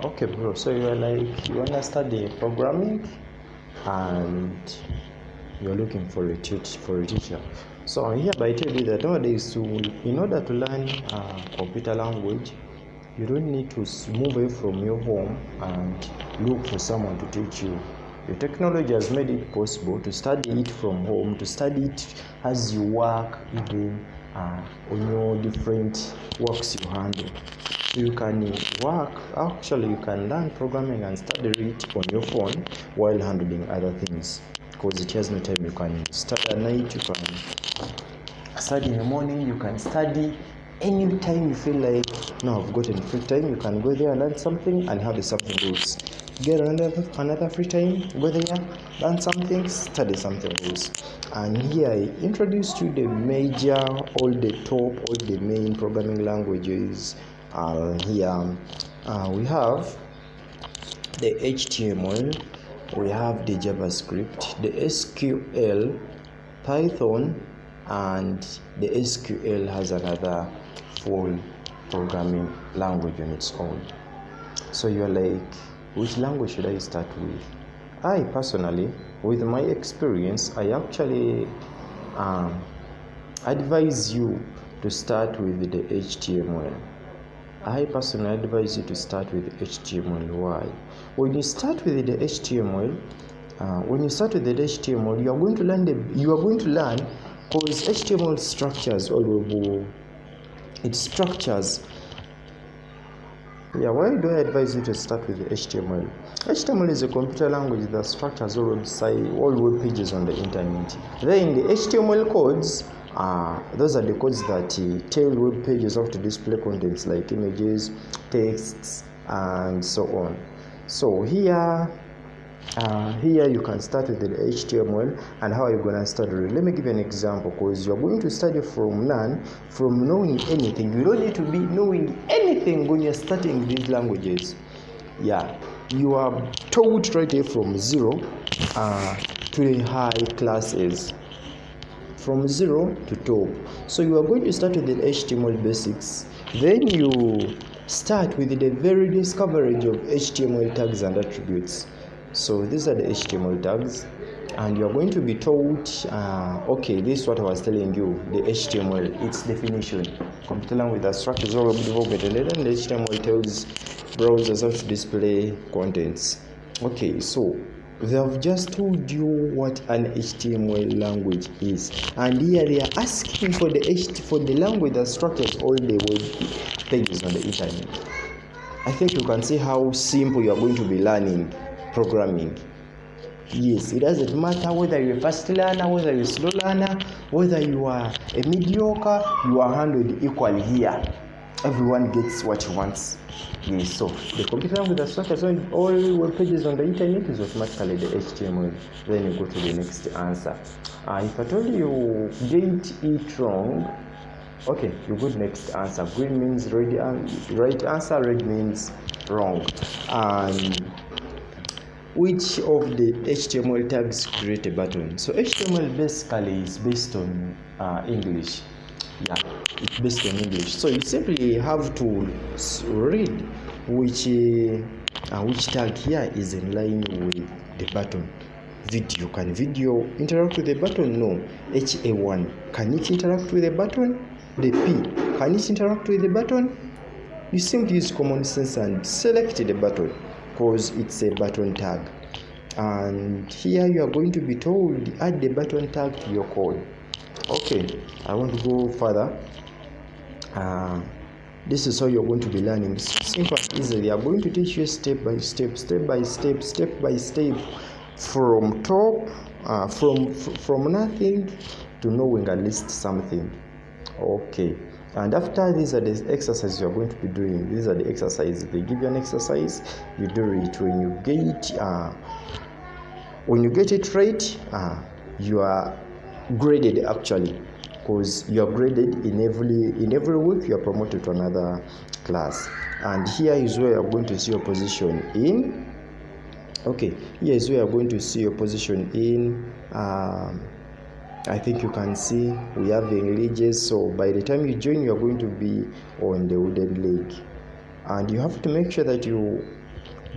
Okay, bro. So you're like you wanna study programming, and you're looking for a teacher. So I hereby tell you that nowadays, in order to learn computer language, you don't need to move away from your home and look for someone to teach you. The technology has made it possible to study it from home, to study it as you work, even on your different works you handle. So you can you can learn programming and study it on your phone while handling other things, because it has no time. You can study at night, you can study in the morning, you can study anytime you feel like, no, I've gotten free time. You can go there and learn something and have the something goes. Get another free time, go there, learn something, study something else. And here I introduced you the major, all the main programming languages. Here we have the HTML, we have the JavaScript, the SQL, Python, and the SQL has another full programming language on its own. So you're like, which language should I start with? I personally, with my experience, I actually advise you to start with the HTML. I personally advise you to start with HTML. Why? When you start with the HTML, you are going to learn because HTML structures it structures. Yeah, why do I advise you to start with the HTML? HTML is a computer language that structures all web pages on the internet. Then the HTML codes, those are the codes that tell web pages how to display contents like images, texts, and so on. So here you can start with the HTML. And how are you going to study? Let me give you an example, because you're going to study from knowing anything. You don't need to be knowing anything when you're starting these languages. Yeah, you are taught right here from zero to the high classes, from 0 to top. So you are going to start with the HTML basics. Then you start with the very discoverage of HTML tags and attributes. So these are the HTML tags, and you're going to be taught, okay, this is what I was telling you, the HTML, its definition. Computer language that structures all web development, and then the HTML tells browsers how to display contents. Okay, so they have just told you what an HTML language is, and here they are asking for the language that structures all the web pages on the internet. I think you can see how simple you are going to be learning programming. Yes, it doesn't matter whether you're a fast learner, whether you're a slow learner, whether you are a mediocre, you are handled equally here. Everyone gets what he wants. Yes, so the computer language that structures all web pages on the internet is automatically the HTML. Then you go to the next answer. If I told you get it wrong, okay, you go to next answer. Green means right answer, red means wrong. And which of the HTML tags create a button? So HTML basically is based on English. Yeah, it's based on English. So you simply have to read which tag here is in line with the button. Video, can video interact with the button? No. HA1, can it interact with the button? The P, can it interact with the button? You simply use common sense and select the button, because it's a button tag. And here you are going to be told, add the button tag to your code. Okay, I want to go further. This is how you're going to be learning. Simple and easy. They are going to teach you step by step, from top, from nothing to knowing at least something. Okay, and after these are the exercises you're going to be doing. These are the exercises. They give you an exercise, you do it. When you get it right, you are graded actually, because you are graded in every week. You are promoted to another class, and here is where you are going to see your position in. Okay, here is where you are going to see your position in. I think you can see we have the lineages. So by the time you join, you are going to be on the wooden leg, and you have to make sure that you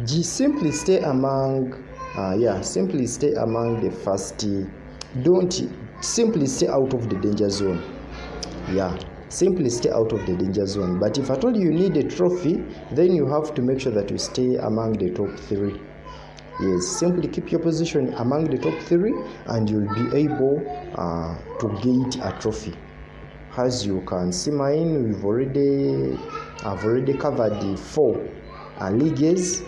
simply stay among the first. Don't simply stay out of the danger zone. Simply stay out of the danger zone. But if at all you need a trophy, then you have to make sure that you stay among the top 3. Yes, simply keep your position among the top 3 and you'll be able to get a trophy. As you can see mine, I've already covered the 4 leagues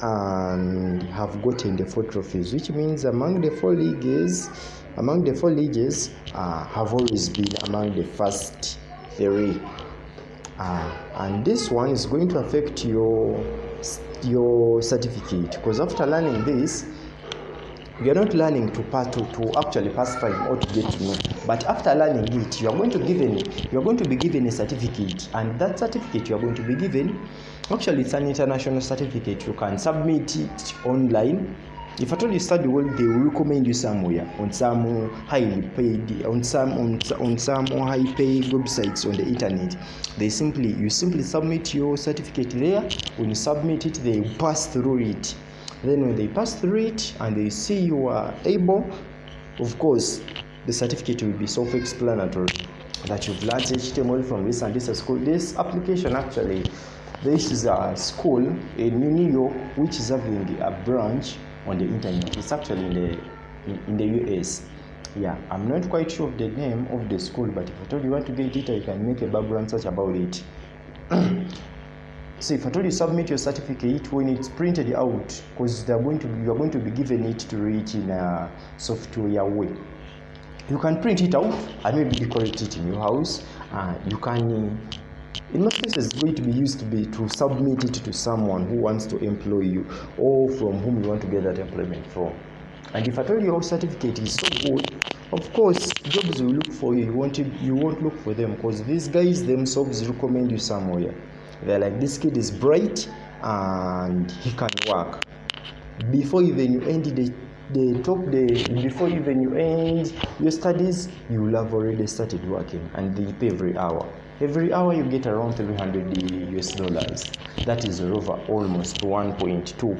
and have gotten the 4 trophies, which means among the 4 leagues have always been among the first 3. And this one is going to affect your certificate, because after learning this, you are not learning to actually pass time or to get to know, but after learning it, you are going to be given a certificate, and that certificate you are going to be given, actually it's an international certificate. You can submit it online. If at all you study well, they will recommend you somewhere on some highly paid high paid websites on the internet. You simply submit your certificate there. When you submit it, they pass through it. Then when they pass through it and they see you are able, of course, the certificate will be self-explanatory that you've learned HTML from this and this school. This application actually, this is a school in New York which is having a branch on the internet. It's actually in the US. I'm not quite sure of the name of the school, but if I told you want to get it, you can make a background search about it. So if I told you submit your certificate, when it's printed out, because you are going to be given it to read in a software way, you can print it out and maybe decorate it in your house. You can, in most cases, it's going to be used to submit it to someone who wants to employ you or from whom you want to get that employment from. And if I told you your certificate is so good, of course, jobs will look for you. You won't look for them, because these guys themselves recommend you somewhere. They're like, this kid is bright and he can work. Before even you end before even you end your studies, you will have already started working, and they pay every hour. Every hour you get around $300. That is over almost 1.2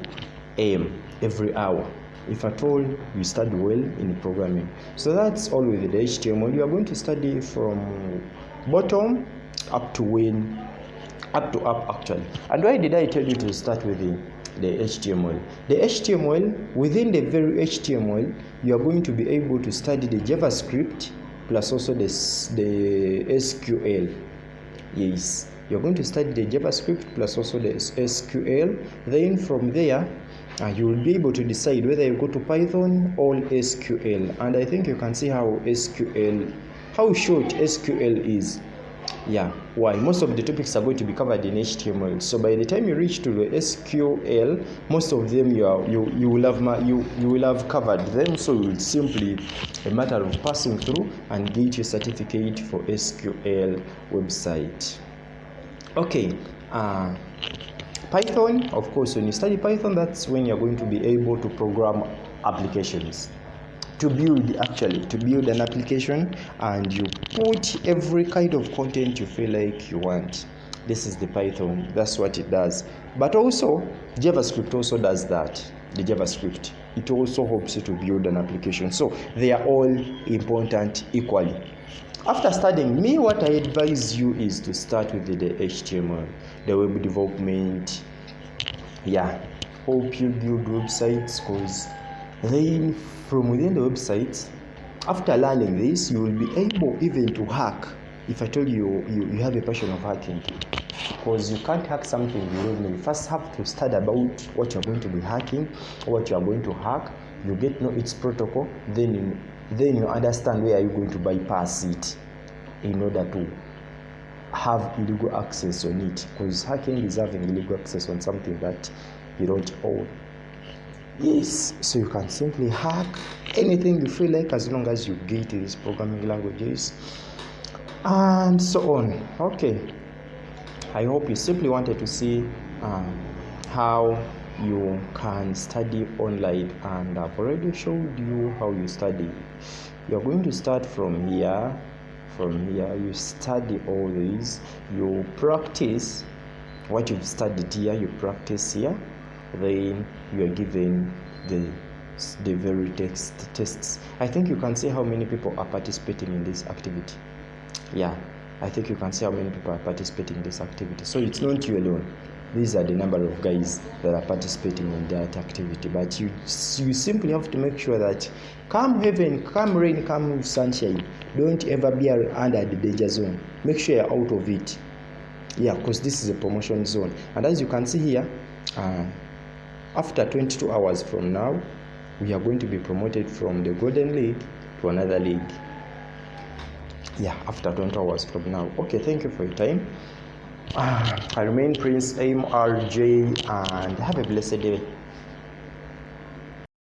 AM every hour, if at all you study well in programming. So that's all with the HTML. You are going to study from bottom up to up actually. And why did I tell you to start with the HTML? The HTML, within the very HTML, you are going to be able to study the JavaScript plus also the SQL. Yes, you're going to study the JavaScript plus also the SQL. Then from there, you will be able to decide whether you go to Python or SQL. And I think you can see how short SQL is. Why? Most of the topics are going to be covered in HTML. So by the time you reach to the SQL, most of them you will have covered them. So it's simply a matter of passing through and get your certificate for SQL website. Okay. Python, of course, when you study Python, that's when you're going to be able to program applications. To build an application, and you put every kind of content you feel like you want. This is the Python. That's what it does. But also JavaScript also does that. The JavaScript, it also helps you to build an application. So they are all important equally. After studying, what I advise you is to start with the HTML, the web development. Hope you build websites, because then from within the websites, after learning this, you will be able even to hack. If I told you have a passion of hacking, because you can't hack something you don't know. You first have to study about what you're going to be hacking, or what you're going to hack. You get to know its protocol, then you understand where you're going to bypass it in order to have illegal access on it, because hacking is having illegal access on something that you don't own. Yes, so you can simply hack anything you feel like, as long as you get these programming languages and so on. Okay, I hope you simply wanted to see how you can study online, and I've already showed you how you study. You're going to start from here. You study all these, you practice what you've studied here, you practice here, then you are given the very tests. I think you can see how many people are participating in this activity. Yeah, I think you can see how many people are participating in this activity. So it's not you alone. These are the number of guys that are participating in that activity. But you simply have to make sure that come heaven, come rain, come sunshine, don't ever be under the danger zone. Make sure you're out of it. Yeah, because this is a promotion zone. And as you can see here, after 22 hours from now, we are going to be promoted from the Golden League to another league. Yeah, after 20 hours from now. Okay, thank you for your time. I remain Prince MRJ, and have a blessed day.